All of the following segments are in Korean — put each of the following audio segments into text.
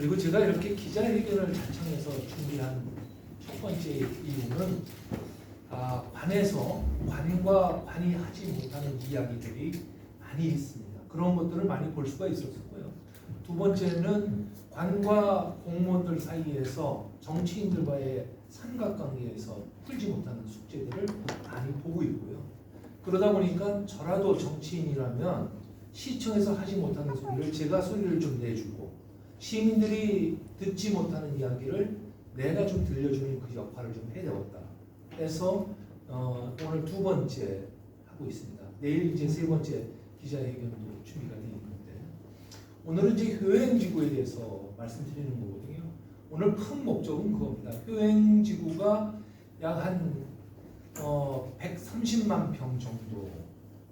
그리고 제가 이렇게 기자회견을 자청해서 준비한 첫 번째 이유는 관에서 관과 관이 하지 못하는 이야기들이 많이 있습니다. 그런 것들을 많이 볼 수가 있었고요. 두 번째는 관과 공무원들 사이에서 정치인들과의 삼각관계에서 풀지 못하는 숙제들을 많이 보고 있고요. 그러다 보니까 저라도 정치인이라면 시청에서 하지 못하는 소리를 제가 소리를 좀 내주고 시민들이 듣지 못하는 이야기를 내가 좀 들려주는 그 역할을 좀 해야겠다 해서 오늘 두 번째 하고 있습니다. 내일 이제 세 번째 기자회견도 준비가 되어 있는데 오늘은 이제 효행지구에 대해서 말씀드리는 거거든요. 오늘 큰 목적은 그겁니다. 효행지구가 약 한 130만 평 정도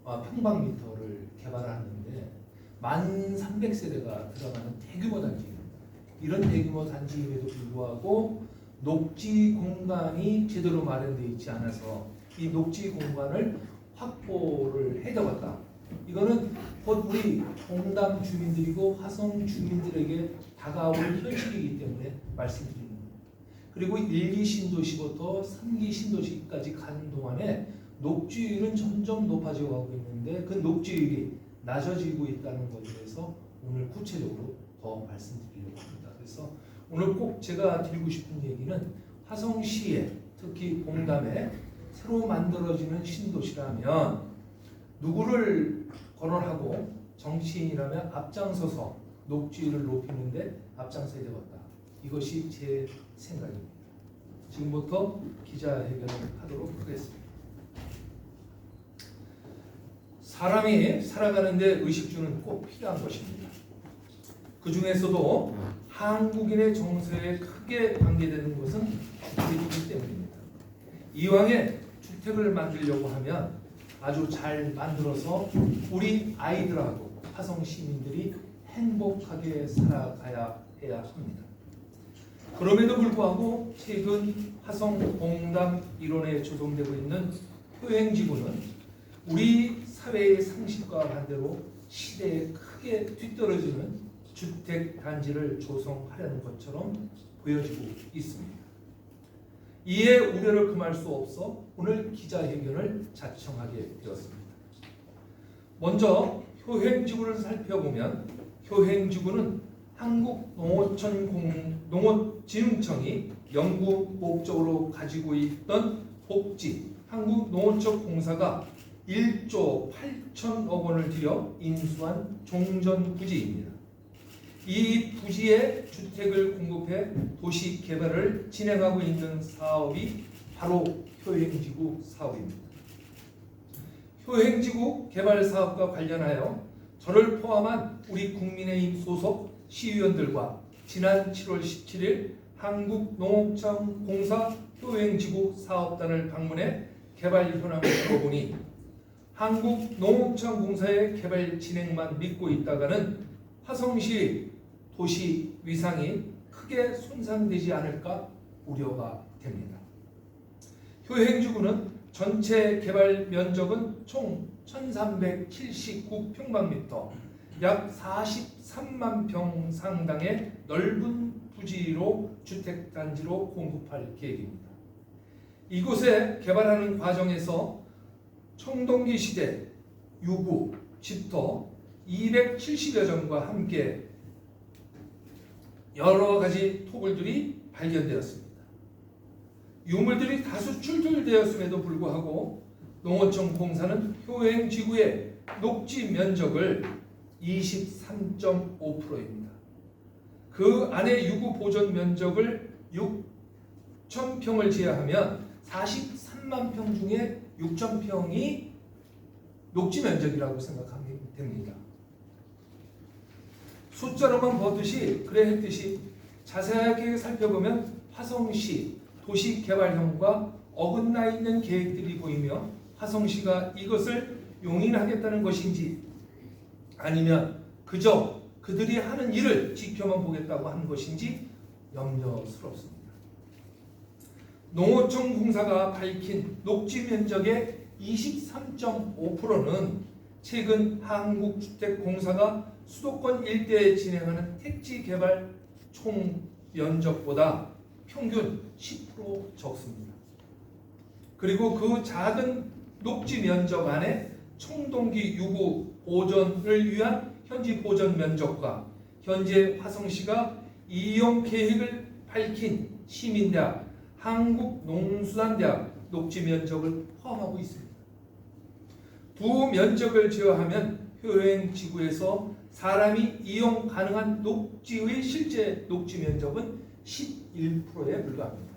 평방미터를 개발하는데 1300세대가 들어가는 대규모 단지입니다. 이런 대규모 단지임에도 불구하고 녹지 공간이 제대로 마련되어 있지 않아서 이 녹지 공간을 확보를 해나갔다. 이거는 곧 우리 공담 주민들이고 화성 주민들에게 다가올 현실이기 때문에 말씀드립니다. 그리고 1기 신도시부터 3기 신도시까지 가는 동안에 녹지율은 점점 높아져 가고 있는데 그 녹지율이 낮아지고 있다는 것에 대해서 오늘 구체적으로 더 말씀드리려고 합니다. 그래서 오늘 꼭 제가 드리고 싶은 얘기는 화성시에 특히 공담에 새로 만들어지는 신도시라면 누구를 거론하고 정치인이라면 앞장서서 녹지율을 높이는데 앞장서야 되겠다. 이것이 제 생각입니다. 지금부터 기자회견을 하도록 하겠습니다. 사람이 살아가는데 의식주는 꼭 필요한 것입니다. 그 중에서도 한국인의 정서에 크게 관계되는 것은 주택이기 때문입니다. 이왕에 주택을 만들려고 하면 아주 잘 만들어서 우리 아이들하고 화성 시민들이 행복하게 살아가야 해야 합니다. 그럼에도 불구하고 최근 화성 공담 일원에 조성되고 있는 효행지구는 우리 사회의 상식과 반대로 시대에 크게 뒤떨어지는 주택 단지를 조성하려는 것처럼 보여지고 있습니다. 이에 우려를 금할 수 없어 오늘 기자회견을 자청하게 되었습니다. 먼저 효행지구를 살펴보면 효행지구는 한국농어진흥청이 연구 목적으로 가지고 있던 복지 한국농어촌공사가 1조 8천억 원을 들여 인수한 종전부지입니다. 이 부지에 주택을 공급해 도시 개발을 진행하고 있는 사업이 바로 효행지구 사업입니다. 효행지구 개발 사업과 관련하여 저를 포함한 우리 국민의힘 소속 시의원들과 지난 7월 17일 한국농업청공사 효행지구 사업단을 방문해 개발 현황을 들어보니 한국농업청공사의 개발 진행만 믿고 있다가는 화성시 도시 위상이 크게 손상되지 않을까 우려가 됩니다. 효행지구는 전체 개발 면적은 총 1379평방미터, 약 43만 평 상당의 넓은 부지로 주택단지로 공급할 계획입니다. 이곳에 개발하는 과정에서 청동기 시대 유구, 집터 270여 점과 함께 여러 가지 토굴들이 발견되었습니다. 유물들이 다수 출土되었음에도 불구하고 농어청 공사는 효행지구의 녹지 면적을 23.5%입니다. 그 안에 유구 보존 면적을 6,000평을 제외하면 43만 평 중에 6,000평이 녹지 면적이라고 생각하면 됩니다. 숫자로만 보듯이 그래 했듯이 자세하게 살펴보면 화성시 도시개발형과 어긋나 있는 계획들이 보이며 화성시가 이것을 용인하겠다는 것인지 아니면 그저 그들이 하는 일을 지켜만 보겠다고 하는 것인지 염려스럽습니다. 농어청 공사가 밝힌 녹지 면적의 23.5%는 최근 한국주택공사가 수도권 일대에 진행하는 택지 개발 총 면적보다 평균 10% 적습니다. 그리고 그 작은 녹지 면적 안에 청동기 유구 보존을 위한 현지 보존 면적과 현재 화성시가 이용 계획을 밝힌 시민대학, 한국농수산대학 녹지 면적을 포함하고 있습니다. 두 면적을 제어하면 효행지구에서 사람이 이용 가능한 녹지의 실제 녹지 면적은 11%에 불과합니다.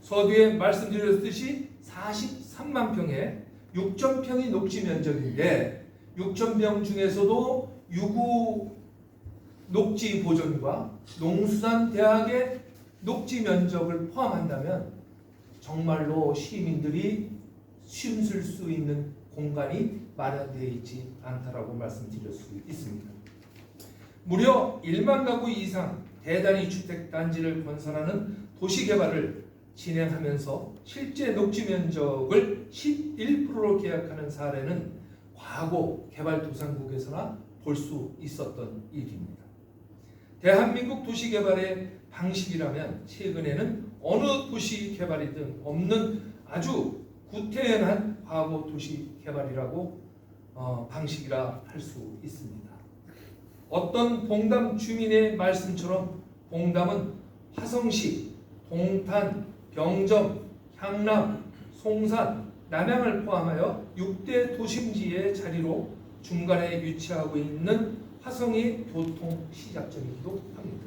서두에 말씀드렸듯이 43만 평의 6,000평이 녹지 면적인데 6,000평 중에서도 유구 녹지 보존과 농수산대학의 녹지 면적을 포함한다면 정말로 시민들이 쉼쓸 수 있는 공간이 마련되어 있지 않다라고 말씀드릴 수 있습니다. 무려 1만 가구 이상 대단위 주택단지를 건설하는 도시개발을 진행하면서 실제 녹지 면적을 11%로 계약하는 사례는 과거 개발도상국에서나 볼 수 있었던 일입니다. 대한민국 도시개발의 방식이라면 최근에는 어느 도시개발이든 없는 아주 구태연한 과거 도시개발이라고 방식이라 할 수 있습니다. 어떤 봉담 주민의 말씀처럼 봉담은 화성시, 동탄, 병점, 향남, 송산, 남양을 포함하여 6대 도심지의 자리로 중간에 위치하고 있는 화성의 교통시작점이기도 합니다.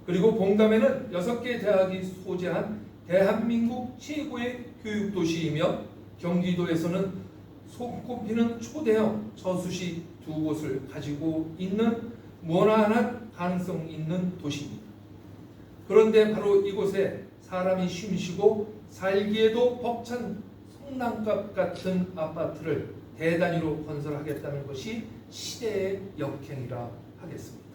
그리고 봉담에는 6개 대학이 소재한 대한민국 최고의 교육도시이며 경기도에서는 손꼽히는 초대형 저수시 2곳을 가지고 있는 무한한 가능성 있는 도시입니다. 그런데 바로 이곳에 사람이 쉼쉬고 살기에도 벅찬 성남갑 같은 아파트를 대단위로 건설하겠다는 것이 시대의 역행이라 하겠습니다.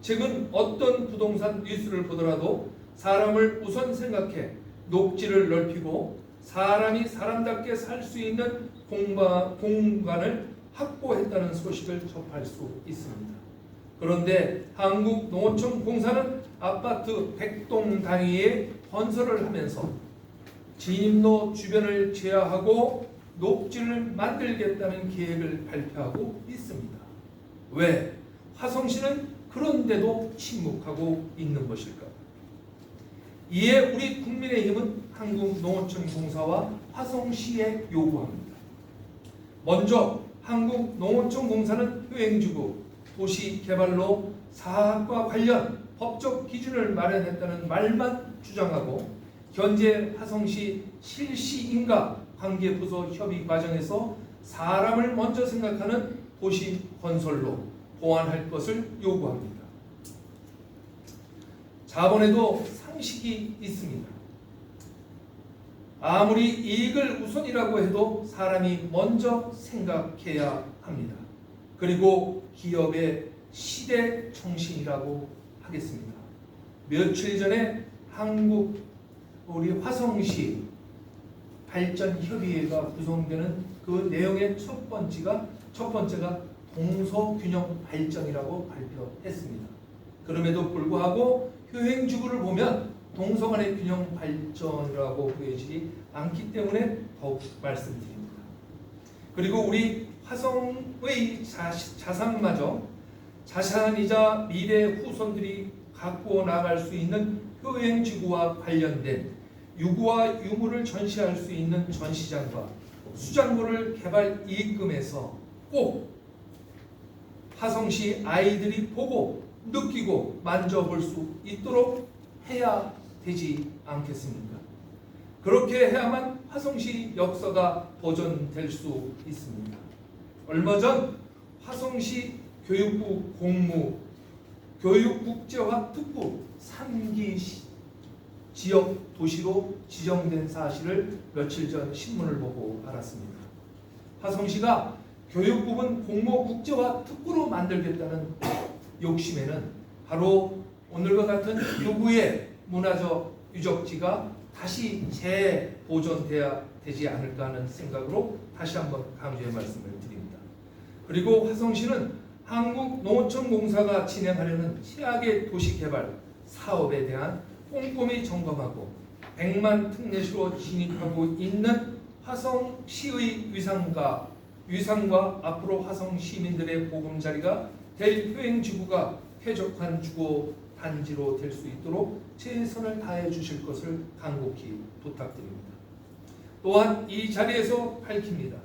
최근 어떤 부동산 뉴스를 보더라도 사람을 우선 생각해 녹지를 넓히고 사람이 사람답게 살 수 있는 공간을 확보했다는 소식을 접할 수 있습니다. 그런데 한국농어촌공사는 아파트 100동 단위의 건설을 하면서 진입로 주변을 제하하고 녹지를 만들겠다는 계획을 발표하고 있습니다. 왜? 화성시는 그런데도 침묵하고 있는 것일까? 이에 우리 국민의힘은 한국농어촌공사와 화성시에 요구합니다. 먼저 한국농어촌공사는 효행지구 도시개발로 사학과 관련 법적 기준을 마련했다는 말만 주장하고 현재 화성시 실시인가 관계부서 협의 과정에서 사람을 먼저 생각하는 도시 건설로 보완할 것을 요구합니다. 자본에도 상식이 있습니다. 아무리 이익을 우선이라고 해도 사람이 먼저 생각해야 합니다. 그리고 기업의 시대 정신이라고 하겠습니다. 며칠 전에 우리 화성시 발전협의회가 구성되는 그 내용의 첫 번째가 동서균형 발전이라고 발표했습니다. 그럼에도 불구하고 효행지구를 보면 동서 간의 균형 발전이라고 보이지 않기 때문에 더욱 말씀드립니다. 그리고 우리 화성의 자산마저 자산이자 미래 후손들이 갖고 나갈 수 있는 효행지구와 관련된 유구와 유물을 전시할 수 있는 전시장과 수장고를 개발 이익금에서 꼭 화성시 아이들이 보고 느끼고 만져볼 수 있도록 해야 되지 않겠습니까? 그렇게 해야만 화성시 역사가 보존될 수 있습니다. 얼마 전 화성시 교육부 공무 교육국제화 특구 3기 지역 도시로 지정된 사실을 며칠 전 신문을 보고 알았습니다. 화성시가 교육부분 공모 국제화 특구로 만들겠다는 욕심에는 바로 오늘과 같은 유구의 문화적 유적지가 다시 재보존돼야 되지 않을까 하는 생각으로 다시 한번 강조의 말씀을 드립니다. 그리고 화성시는 한국농어촌공사가 진행하려는 최악의 도시개발 사업에 대한 꼼꼼히 점검하고 100만 특례시로 진입하고 있는 화성시의 위상과 앞으로 화성 시민들의 보금자리가 될 효행지구가 쾌적한 주거 단지로 될 수 있도록 최선을 다해 주실 것을 간곡히 부탁드립니다. 또한 이 자리에서 밝힙니다.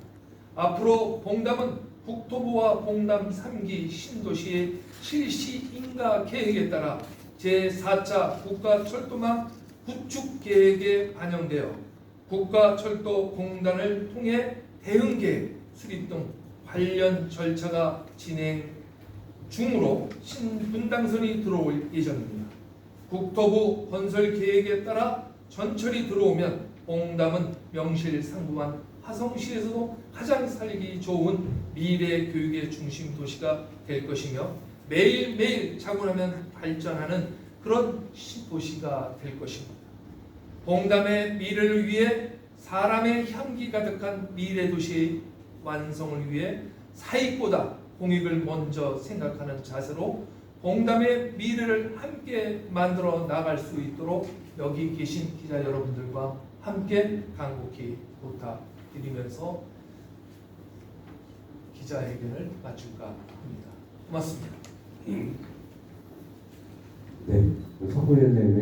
앞으로 봉담은 국토부와 봉담 3기 신도시의 실시 인가 계획에 따라 제4차 국가철도망 구축 계획에 반영되어 국가철도공단을 통해 대응계획 수립 등 관련 절차가 진행 중으로 신분당선이 들어올 예정입니다. 국토부 건설 계획에 따라 전철이 들어오면 봉담은 명실상부한 화성시에서도 가장 살기 좋은 미래 교육의 중심 도시가 될 것이며 매일매일 자고나면 발전하는 그런 도시가 될 것입니다. 봉담의 미래를 위해 사람의 향기 가득한 미래 도시의 완성을 위해 사익보다 공익을 먼저 생각하는 자세로 봉담의 미래를 함께 만들어 나갈 수 있도록 여기 계신 기자 여러분들과 함께 간곡히 부탁드리면서 기자회견을 마칠까 합니다. 고맙습니다. 네, 서구위원장님.